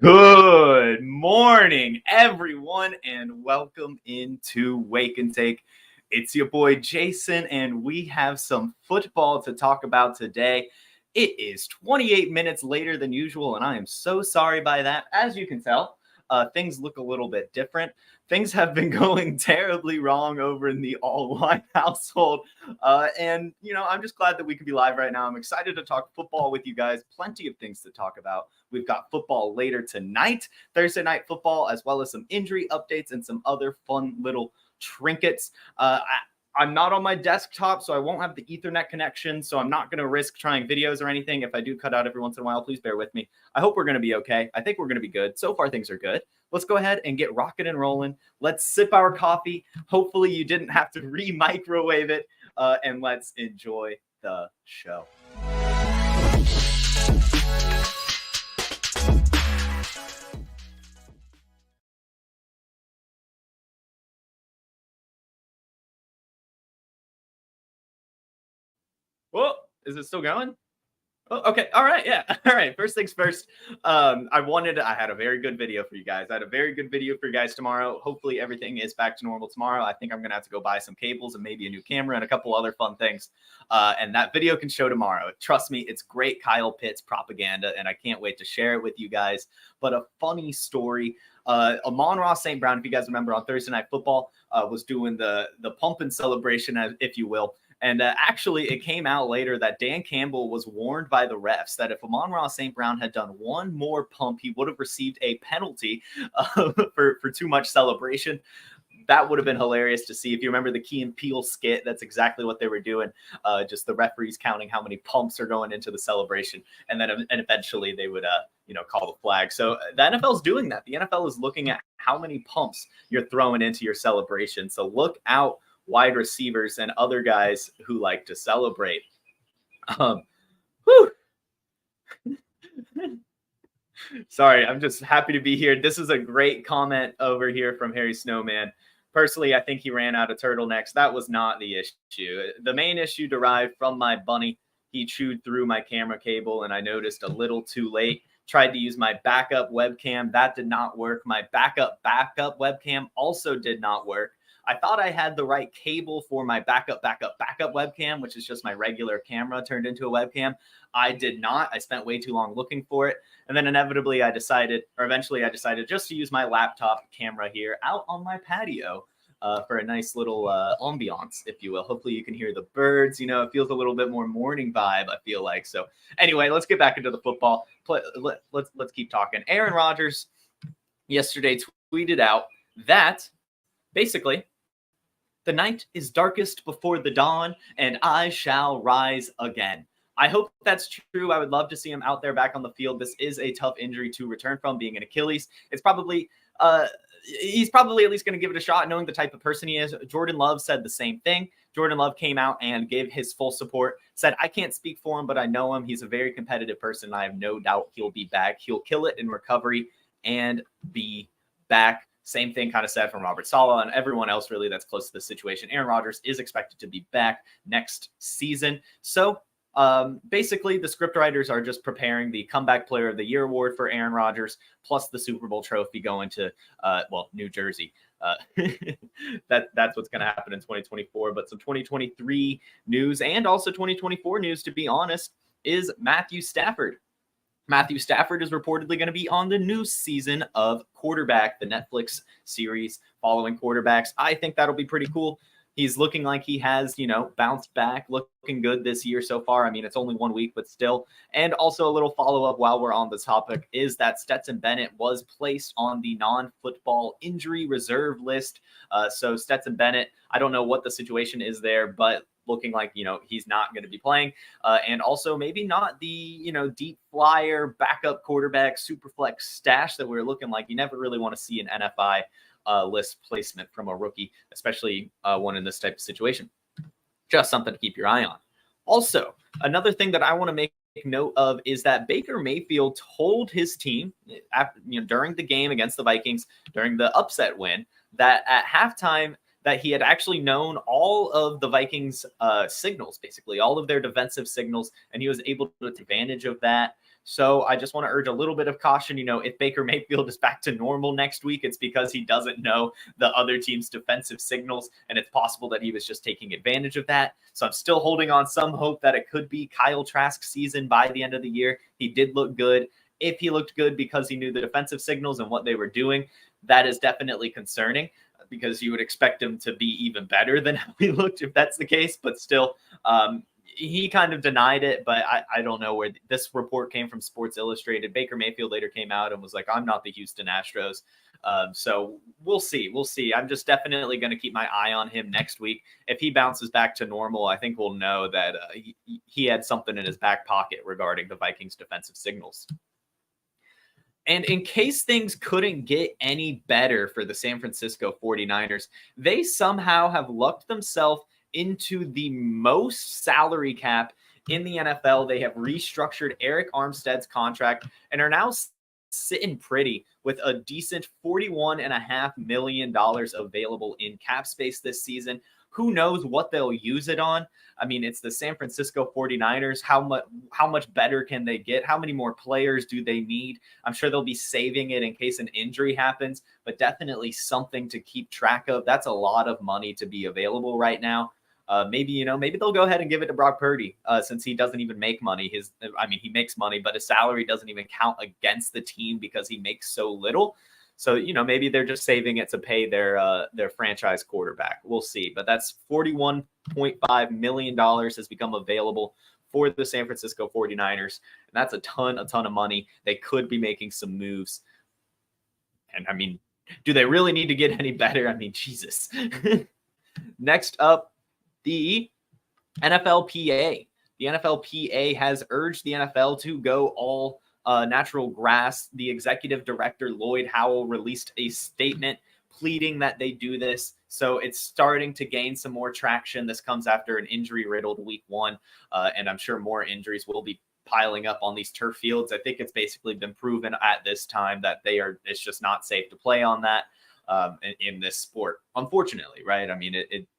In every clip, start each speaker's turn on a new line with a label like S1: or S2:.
S1: Good morning, everyone, and welcome into Wake and Take. It's your boy Jason, and we have some football to talk about today. It is 28 minutes later than usual, and I am so sorry by that. As you can tell, things look a little bit different. Things have been going terribly wrong over in the Allwine household. I'm just glad that we could be live right now. I'm excited to talk football with you guys. Plenty of things to talk about. We've got football later tonight, Thursday night football, as well as some injury updates and some other fun little trinkets. I'm not on my desktop, so I won't have the Ethernet connection, so I'm not going to risk trying videos or anything. If I do cut out every once in a while, please bear with me. I hope we're going to be okay. I think we're going to be good. So far, things are good. Let's go ahead and get rocking and rolling. Let's sip our coffee. Hopefully, you didn't have to re-microwave it, and let's enjoy the show. Whoa, is it still going? Oh, okay. All right. Yeah. All right. First things first. I had a very good video for you guys. I had a very good video for you guys tomorrow. Hopefully everything is back to normal tomorrow. I think I'm going to have to go buy some cables and maybe a new camera and a couple other fun things. And that video can show tomorrow. Trust me, it's great Kyle Pitts propaganda, and I can't wait to share it with you guys. But a funny story. Amon-Ra St. Brown, if you guys remember on Thursday Night Football, was doing the pump and celebration, if you will. And actually, it came out later that Dan Campbell was warned by the refs that if Amon-Ra St. Brown had done one more pump, he would have received a penalty for too much celebration. That would have been hilarious to see. If you remember the Key and Peele skit, that's exactly what they were doing. Just the referees counting how many pumps are going into the celebration. And eventually they would, call the flag. So the NFL is doing that. The NFL is looking at how many pumps you're throwing into your celebration. So look out, wide receivers and other guys who like to celebrate. Sorry, I'm just happy to be here. This is a great comment over here from Harry Snowman. Personally, I think he ran out of turtlenecks. That was not the issue. The main issue derived from my bunny. He chewed through my camera cable, and I noticed a little too late. Tried to use my backup webcam. That did not work. My backup webcam also did not work. I thought I had the right cable for my backup webcam, which is just my regular camera turned into a webcam. I did not. I spent way too long looking for it. And then eventually I decided just to use my laptop camera here out on my patio for a nice little ambiance, if you will. Hopefully you can hear the birds. It feels a little bit more morning vibe, I feel like. So anyway, let's get back into the football. Let's keep talking. Aaron Rodgers yesterday tweeted out that basically, the night is darkest before the dawn, and I shall rise again. I hope that's true. I would love to see him out there back on the field. This is a tough injury to return from, being an Achilles. It's probably he's probably at least going to give it a shot, knowing the type of person he is. Jordan Love said the same thing. Jordan Love came out and gave his full support, said, I can't speak for him, but I know him. He's a very competitive person. I have no doubt he'll be back. He'll kill it in recovery and be back. Same thing kind of said from Robert Saleh and everyone else really that's close to the situation. Aaron Rodgers is expected to be back next season. So basically, the scriptwriters are just preparing the Comeback Player of the Year award for Aaron Rodgers, plus the Super Bowl trophy going to, New Jersey. That's what's going to happen in 2024. But some 2023 news and also 2024 news, to be honest, is Matthew Stafford. Matthew Stafford is reportedly going to be on the new season of Quarterback, the Netflix series following quarterbacks. I think that'll be pretty cool. He's looking like he has, bounced back, looking good this year so far. I mean, it's only 1 week, but still. And also a little follow-up while we're on the topic is that Stetson Bennett was placed on the non-football injury reserve list. So Stetson Bennett, I don't know what the situation is there, but looking like, he's not going to be playing. And also maybe not the, deep flyer backup quarterback, super flex stash that we're looking like. You never really want to see an NFI list placement from a rookie, especially one in this type of situation. Just something to keep your eye on. Also, another thing that I want to make note of is that Baker Mayfield told his team after, during the game against the Vikings, during the upset win, that at halftime that he had actually known all of the Vikings signals, basically all of their defensive signals, and he was able to take advantage of that. So I just want to urge a little bit of caution. If Baker Mayfield is back to normal next week, it's because he doesn't know the other team's defensive signals, and it's possible that he was just taking advantage of that. So I'm still holding on some hope that it could be Kyle Trask's season by the end of the year. He did look good. If he looked good because he knew the defensive signals and what they were doing, that is definitely concerning, because you would expect him to be even better than how he looked if that's the case. But still, he kind of denied it, but I don't know where this report came from. Sports Illustrated. Baker Mayfield later came out and was like, I'm not the Houston Astros. So we'll see. I'm just definitely going to keep my eye on him next week. If he bounces back to normal, I think we'll know that he had something in his back pocket regarding the Vikings defensive signals. And in case things couldn't get any better for the San Francisco 49ers, they somehow have lucked themselves into the most salary cap in the NFL. They have restructured Eric Armstead's contract and are now sitting pretty with a decent $41.5 million available in cap space this season. Who knows what they'll use it on? I mean, it's the San Francisco 49ers. How much better can they get? How many more players do they need? I'm sure they'll be saving it in case an injury happens, but definitely something to keep track of. That's a lot of money to be available right now. Maybe they'll go ahead and give it to Brock Purdy, since he doesn't even make money. He makes money, but his salary doesn't even count against the team because he makes so little. So, maybe they're just saving it to pay their franchise quarterback. We'll see. But that's $41.5 million has become available for the San Francisco 49ers. And that's a ton of money. They could be making some moves. And do they really need to get any better? Jesus. Next up, the NFLPA. The NFLPA has urged the NFL to go all natural grass. The executive director, Lloyd Howell, released a statement pleading that they do this. So it's starting to gain some more traction. This comes after an injury-riddled week 1, and I'm sure more injuries will be piling up on these turf fields. I think it's basically been proven at this time that it's just not safe to play on that in this sport, unfortunately, right?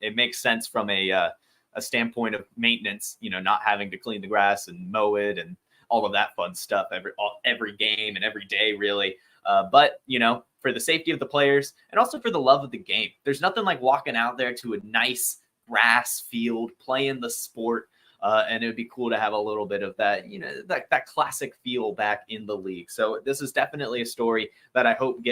S1: It makes sense from a standpoint of maintenance, not having to clean the grass and mow it and all of that fun stuff every game and every day, really. But, for the safety of the players and also for the love of the game, there's nothing like walking out there to a nice grass field, playing the sport. And it would be cool to have a little bit of that, that classic feel back in the league. So this is definitely a story that I hope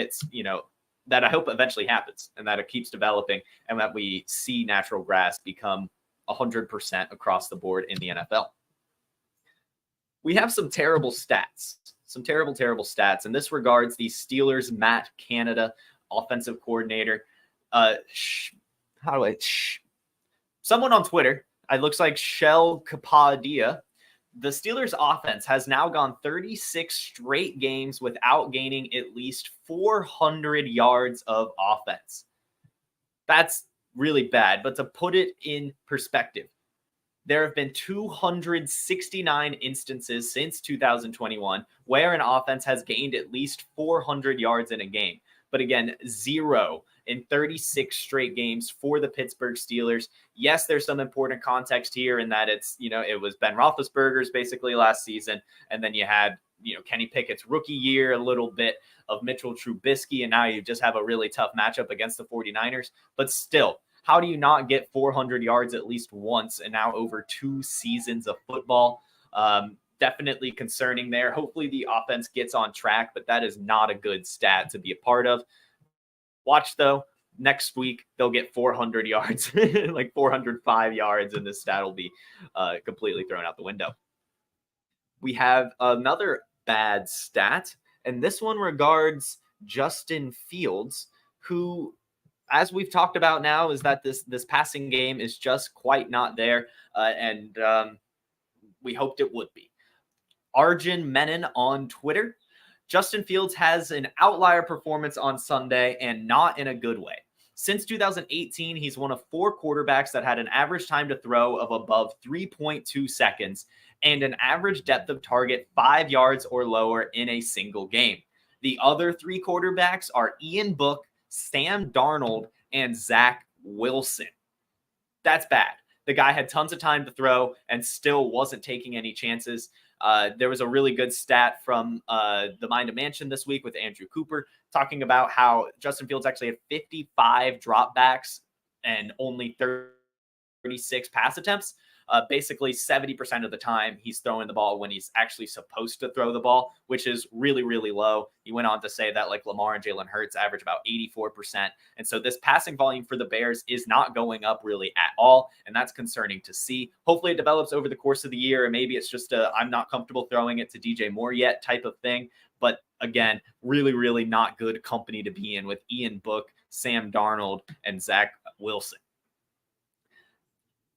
S1: that I hope eventually happens, and that it keeps developing, and that we see natural grass become 100% across the board in the NFL. We have some terrible stats, some terrible stats. And this regards the Steelers' Matt Canada, offensive coordinator. Someone on Twitter, it looks like Shell Kapadia. The Steelers' offense has now gone 36 straight games without gaining at least 400 yards of offense. That's really bad. But to put it in perspective, there have been 269 instances since 2021 where an offense has gained at least 400 yards in a game. But again, 0 in 36 straight games for the Pittsburgh Steelers. Yes, there's some important context here in that it's, it was Ben Roethlisberger's basically last season. And then you had, Kenny Pickett's rookie year, a little bit of Mitchell Trubisky. And now you just have a really tough matchup against the 49ers. But still, how do you not get 400 yards at least once and now over 2 seasons of football? Definitely concerning there. Hopefully the offense gets on track, but that is not a good stat to be a part of. Watch, though, next week they'll get 400 yards, like 405 yards, and this stat will be completely thrown out the window. We have another bad stat, and this one regards Justin Fields, who, as we've talked about now, is that this passing game is just quite not there, and we hoped it would be. Arjun Menon on Twitter: Justin Fields has an outlier performance on Sunday, and not in a good way. Since 2018, he's one of 4 quarterbacks that had an average time to throw of above 3.2 seconds and an average depth of target 5 yards or lower in a single game. The other 3 quarterbacks are Ian Book, Sam Darnold, and Zach Wilson. That's bad. The guy had tons of time to throw and still wasn't taking any chances. There was a really good stat from the Mind of Mansion this week with Andrew Cooper talking about how Justin Fields actually had 55 dropbacks and only 36 pass attempts. Basically 70% of the time he's throwing the ball when he's actually supposed to throw the ball, which is really, really low. He went on to say that like Lamar and Jalen Hurts average about 84%. And so this passing volume for the Bears is not going up really at all. And that's concerning to see. Hopefully it develops over the course of the year. And maybe it's just I'm not comfortable throwing it to DJ Moore yet type of thing. But again, really, really not good company to be in with Ian Book, Sam Darnold, and Zach Wilson.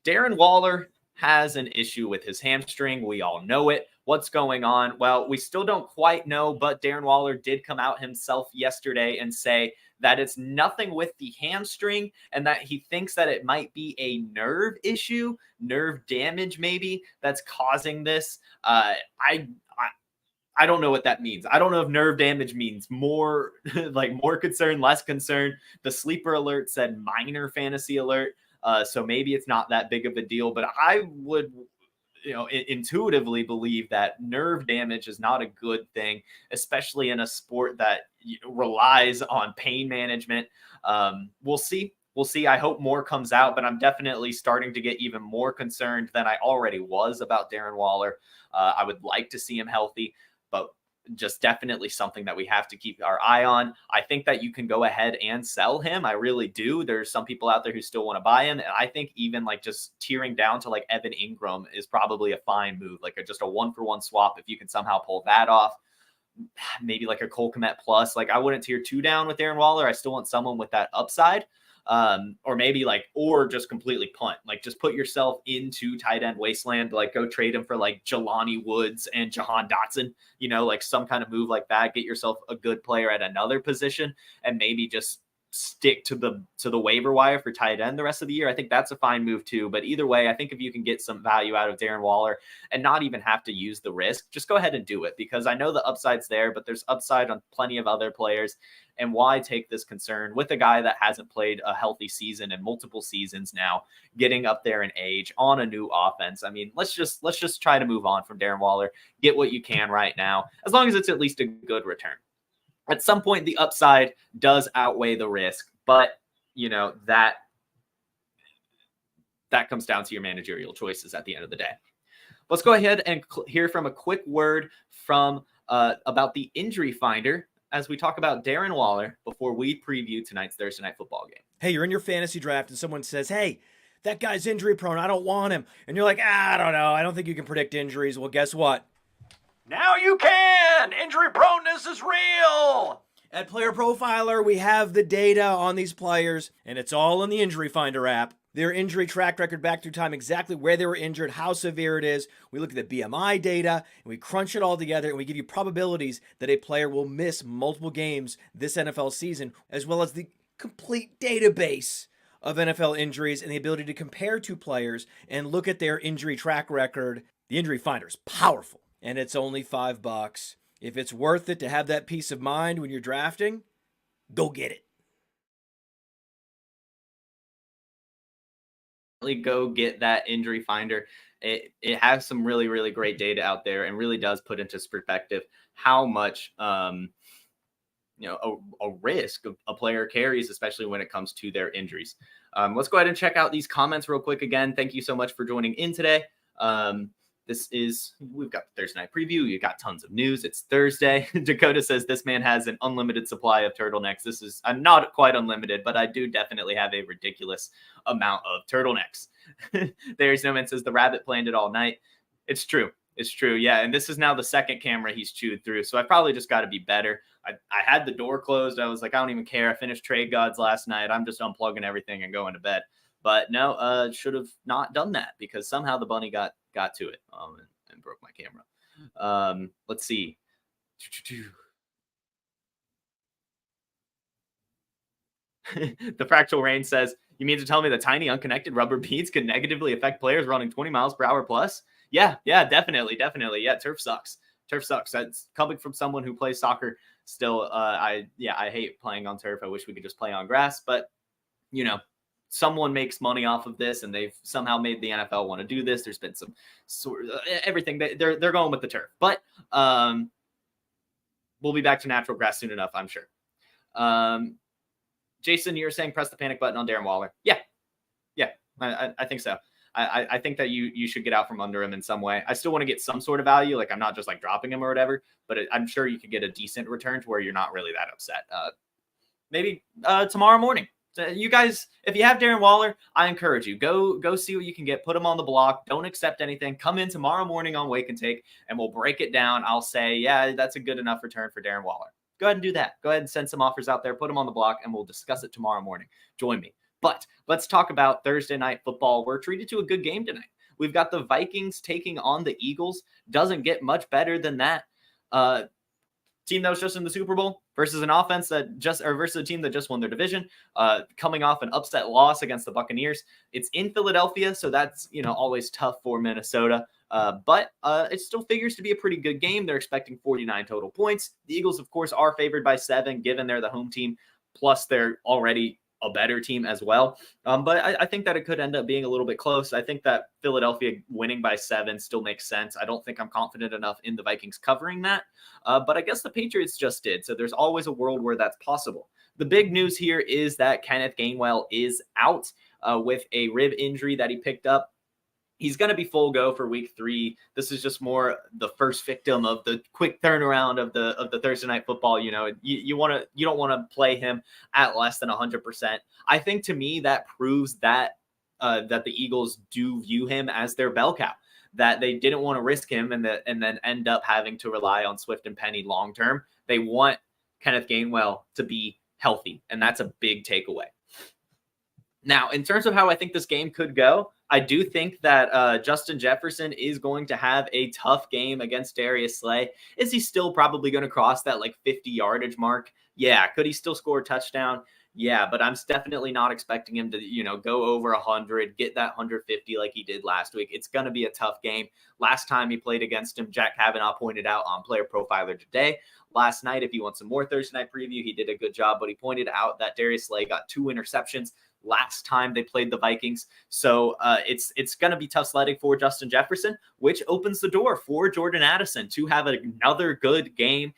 S1: Darren Waller has an issue with his hamstring. We all know it. What's going on? Well, we still don't quite know, but Darren Waller did come out himself yesterday and say that it's nothing with the hamstring and that he thinks that it might be a nerve issue, nerve damage maybe, that's causing this. I don't know what that means. I don't know if nerve damage means more like more concern, less concern. The sleeper alert said minor fantasy alert. So maybe it's not that big of a deal, but I would, intuitively believe that nerve damage is not a good thing, especially in a sport that relies on pain management. We'll see. We'll see. I hope more comes out, but I'm definitely starting to get even more concerned than I already was about Darren Waller. I would like to see him healthy, but just definitely something that we have to keep our eye on. I think that you can go ahead and sell him. I really do. There's some people out there who still want to buy him. And I think even like just tearing down to like Evan Ingram is probably a fine move, like just a 1-for-1 swap. If you can somehow pull that off, maybe like a Cole Kmet plus, like I wouldn't tier 2 down with Darren Waller. I still want someone with that upside. Or maybe or just completely punt, like just put yourself into tight end wasteland, like go trade him for like Jelani Woods and Jahan Dotson, like some kind of move like that, get yourself a good player at another position and maybe just stick to the waiver wire for tight end the rest of the year. I think that's a fine move too. But either way, I think if you can get some value out of Darren Waller and not even have to use the risk, just go ahead and do it, because I know the upside's there, but there's upside on plenty of other players. And why take this concern with a guy that hasn't played a healthy season in multiple seasons now, getting up there in age on a new offense? I mean, let's just try to move on from Darren Waller, get what you can right now, as long as it's at least a good return. At some point, the upside does outweigh the risk, but that comes down to your managerial choices at the end of the day. Let's go ahead and hear from a quick word from about the injury finder as we talk about Darren Waller before we preview tonight's Thursday Night Football game.
S2: Hey, you're in your fantasy draft and someone says, hey, that guy's injury prone, I don't want him. And you're like, I don't know, I don't think you can predict injuries. Well, guess what? Now you can! Injury proneness is real! At Player Profiler, we have the data on these players, and it's all in the Injury Finder app. Their injury track record back through time, exactly where they were injured, how severe it is. We look at the BMI data, and we crunch it all together, and we give you probabilities that a player will miss multiple games this NFL season, as well as the complete database of NFL injuries and the ability to compare two players and look at their injury track record. The Injury Finder is powerful, and it's only $5. If it's worth it to have that peace of mind when you're drafting, go get it.
S1: Go get that Injury Finder. It has some really, really great data out there and really does put into perspective how much a risk a player carries, especially when it comes to their injuries. Let's go ahead and check out these comments real quick. Again, thank you so much for joining in today. We've got the Thursday night preview. You got tons of news. It's Thursday. Dakota says this man has an unlimited supply of turtlenecks. This is not quite unlimited, but I do definitely have a ridiculous amount of turtlenecks. There's no man says the rabbit planned it all night. It's true. It's true. Yeah. And this is now the second camera he's chewed through. So I probably just got to be better. I had the door closed. I was like, I don't even care. I finished Trade Gods last night. I'm just unplugging everything and going to bed. But no, should have not done that because somehow the bunny got to it and broke my camera. Let's see. The Fractal Rain says, you mean to tell me the tiny unconnected rubber beads can negatively affect players running 20 miles per hour plus? Yeah, definitely. Yeah, turf sucks. That's coming from someone who plays soccer. Still, I hate playing on turf. I wish we could just play on grass, but someone makes money off of this and they've somehow made the NFL want to do this. There's been some sort of everything. They're going with the turf. But we'll be back to natural grass soon enough, I'm sure. Jason, you're saying press the panic button on Darren Waller. Yeah, I think so. I think that you should get out from under him in some way. I still want to get some sort of value. Like, I'm not just like dropping him or whatever, but I'm sure you could get a decent return to where you're not really that upset. Maybe tomorrow morning. So you guys, if you have Darren Waller, I encourage you, go see what you can get. Put him on the block. Don't accept anything. Come in tomorrow morning on Wake and Take, and we'll break it down. I'll say, yeah, that's a good enough return for Darren Waller. Go ahead and do that. Go ahead and send some offers out there. Put them on the block, and we'll discuss it tomorrow morning. Join me. But let's talk about Thursday night football. We're treated to a good game tonight. We've got the Vikings taking on the Eagles. Doesn't get much better than that. Team that was just in the Super Bowl versus an offense versus a team that just won their division, coming off an upset loss against the Buccaneers. It's in Philadelphia, so that's always tough for Minnesota. But it still figures to be a pretty good game. They're expecting 49 total points. The Eagles, of course, are favored by 7, given they're the home team. Plus, they're already a better team as well. But I think that it could end up being a little bit close. I think that Philadelphia winning by 7 still makes sense. I don't think I'm confident enough in the Vikings covering that. But I guess the Patriots just did. So there's always a world where that's possible. The big news here is that Kenneth Gainwell is out with a rib injury that he picked up. He's going to be full go for week 3. This is just more the first victim of the quick turnaround of the Thursday night football. You don't want to play him at less than 100%. I think to me that proves that the Eagles do view him as their bell cow, that they didn't want to risk him and then end up having to rely on Swift and Penny long term. They want Kenneth Gainwell to be healthy, and that's a big takeaway. Now, in terms of how I think this game could go, I do think that Justin Jefferson is going to have a tough game against Darius Slay. Is he still probably going to cross that 50 yardage mark? Yeah. Could he still score a touchdown? Yeah, but I'm definitely not expecting him to, go over 100, get that 150 like he did last week. It's going to be a tough game. Last time he played against him, Jack Kavanaugh pointed out on Player Profiler today. Last night, if you want some more Thursday night preview, he did a good job, but he pointed out that Darius Slay got 2 interceptions last time they played the Vikings. So it's going to be tough sledding for Justin Jefferson, which opens the door for Jordan Addison to have another good game.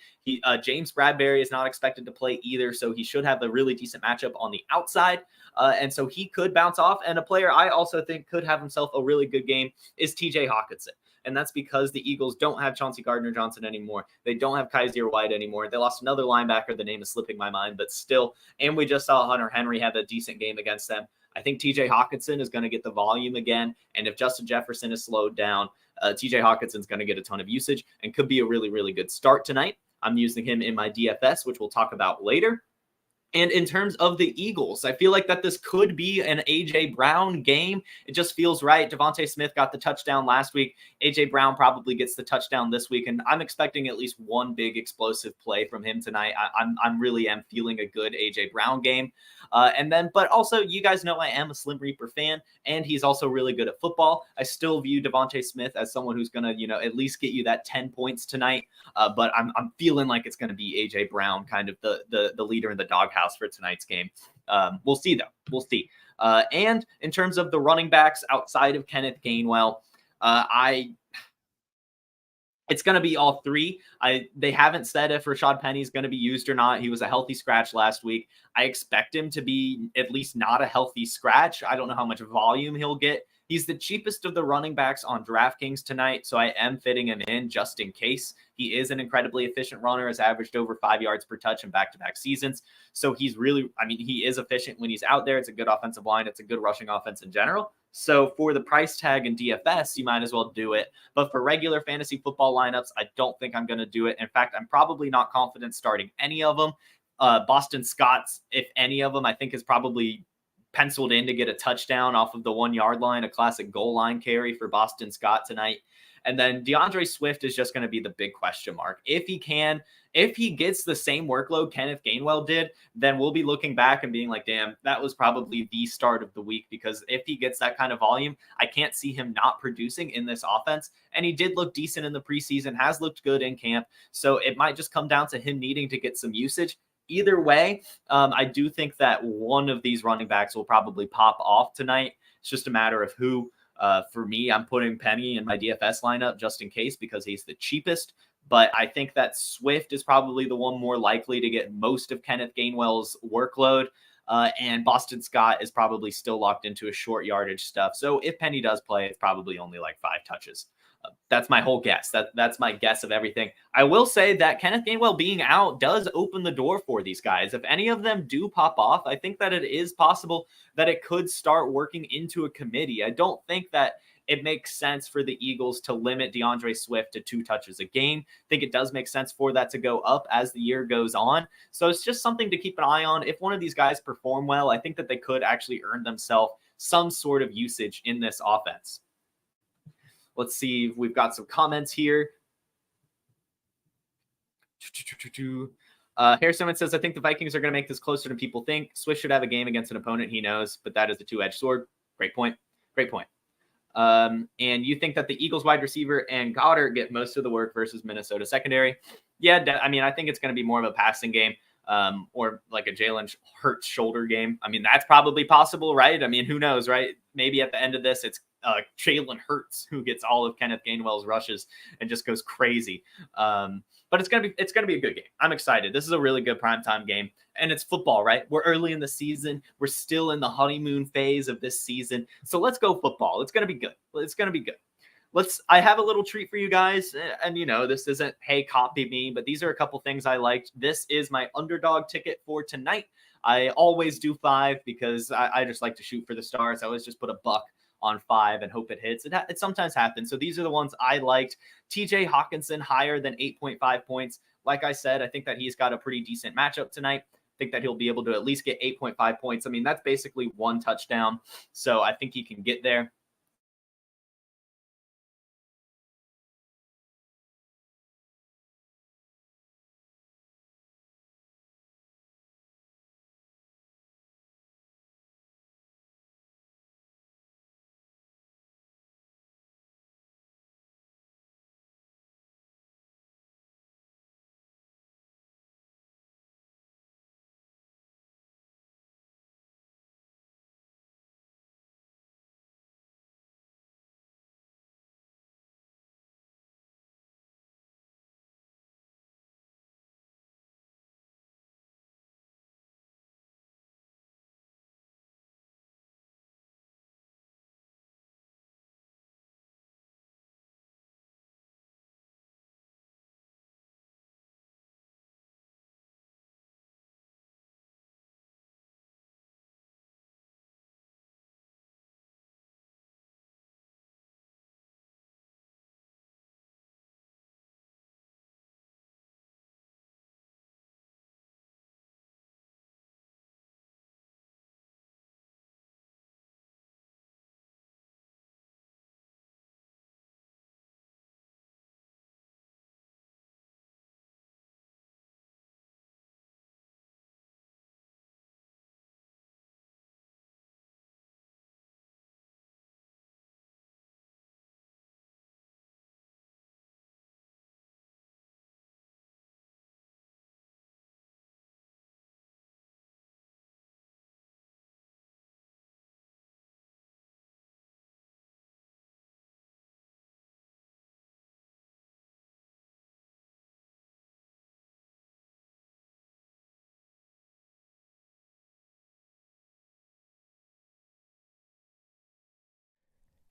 S1: James Bradbury is not expected to play either, so he should have a really decent matchup on the outside. And so he could bounce off. And a player I also think could have himself a really good game is TJ Hawkinson. And that's because the Eagles don't have Chauncey Gardner-Johnson anymore. They don't have Kaiser White anymore. They lost another linebacker. The name is slipping my mind, but still. And we just saw Hunter Henry have a decent game against them. I think TJ Hawkinson is going to get the volume again. And if Justin Jefferson is slowed down, TJ Hawkinson's going to get a ton of usage and could be a really, really good start tonight. I'm using him in my DFS, which we'll talk about later. And in terms of the Eagles, I feel like that this could be an A.J. Brown game. It just feels right. Devontae Smith got the touchdown last week. A.J. Brown probably gets the touchdown this week, and I'm expecting at least one big explosive play from him tonight. I'm really feeling a good A.J. Brown game. But also, you guys know I am a Slim Reaper fan, and he's also really good at football. I still view Devontae Smith as someone who's going to, at least get you that 10 points tonight. But I'm feeling like it's going to be A.J. Brown, kind of the leader in the doghouse for tonight's game. We'll see, though. We'll see. And in terms of the running backs outside of Kenneth Gainwell, it's going to be all 3. They haven't said if Rashad Penny is going to be used or not. He was a healthy scratch last week. I expect him to be at least not a healthy scratch. I don't know how much volume he'll get. He's the cheapest of the running backs on DraftKings tonight, so I am fitting him in just in case. He is an incredibly efficient runner, has averaged over 5 yards per touch in back-to-back seasons. So he is efficient when he's out there. It's a good offensive line. It's a good rushing offense in general. So for the price tag in DFS, you might as well do it. But for regular fantasy football lineups, I don't think I'm going to do it. In fact, I'm probably not confident starting any of them. Boston Scott's, if any of them, I think is probably penciled in to get a touchdown off of the 1 yard line, a classic goal line carry for Boston Scott tonight. And then DeAndre Swift is just going to be the big question mark. If he gets the same workload Kenneth Gainwell did, then we'll be looking back and being like, damn, that was probably the start of the week, because if he gets that kind of volume, I can't see him not producing in this offense. And he did look decent in the preseason, has looked good in camp. So it might just come down to him needing to get some usage. Either way, I do think that one of these running backs will probably pop off tonight. It's just a matter of who. For me, I'm putting Penny in my DFS lineup just in case because he's the cheapest. But I think that Swift is probably the one more likely to get most of Kenneth Gainwell's workload. And Boston Scott is probably still locked into a short yardage stuff. So if Penny does play, it's probably only like 5 touches. That's my whole guess. That's my guess of everything. I will say that Kenneth Gainwell being out does open the door for these guys. If any of them do pop off, I think that it is possible that it could start working into a committee. I don't think that it makes sense for the Eagles to limit DeAndre Swift to 2 touches a game. I think it does make sense for that to go up as the year goes on. So it's just something to keep an eye on. If one of these guys perform well, I think that they could actually earn themselves some sort of usage in this offense. Let's see if we've got some comments here. Harrison says, I think the Vikings are going to make this closer than people think. Swift should have a game against an opponent he knows, but that is a two-edged sword. Great point. Great point. And you think that the Eagles wide receiver and Goddard get most of the work versus Minnesota secondary? Yeah, I mean, I think it's going to be more of a passing game or like a Jalen Hurts shoulder game. I mean, that's probably possible, right? I mean, who knows, right? Maybe at the end of this, it's Jalen Hurts who gets all of Kenneth Gainwell's rushes and just goes crazy. But it's gonna be a good game. I'm excited. This is a really good primetime game, and it's football, right? We're early in the season. We're still in the honeymoon phase of this season, so let's go football. It's gonna be good. It's gonna be good. I have a little treat for you guys, and this isn't, hey, copy me, but these are a couple things I liked. This is my underdog ticket for tonight. I always do 5 because I just like to shoot for the stars. I always just put $1 on 5 and hope it hits. It sometimes happens. So these are the ones I liked. TJ Hawkinson higher than 8.5 points. Like I said, I think that he's got a pretty decent matchup tonight. I think that he'll be able to at least get 8.5 points. I mean, that's basically 1 touchdown. So I think he can get there.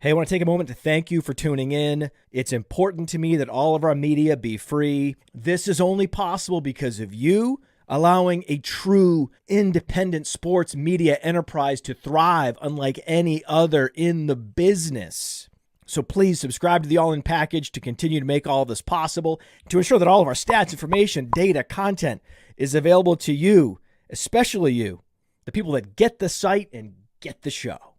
S2: Hey, I want to take a moment to thank you for tuning in. It's important to me that all of our media be free. This is only possible because of you allowing a true independent sports media enterprise to thrive unlike any other in the business. So please subscribe to the All In Package to continue to make all of this possible, to ensure that all of our stats, information, data, content is available to you, especially you, the people that get the site and get the show.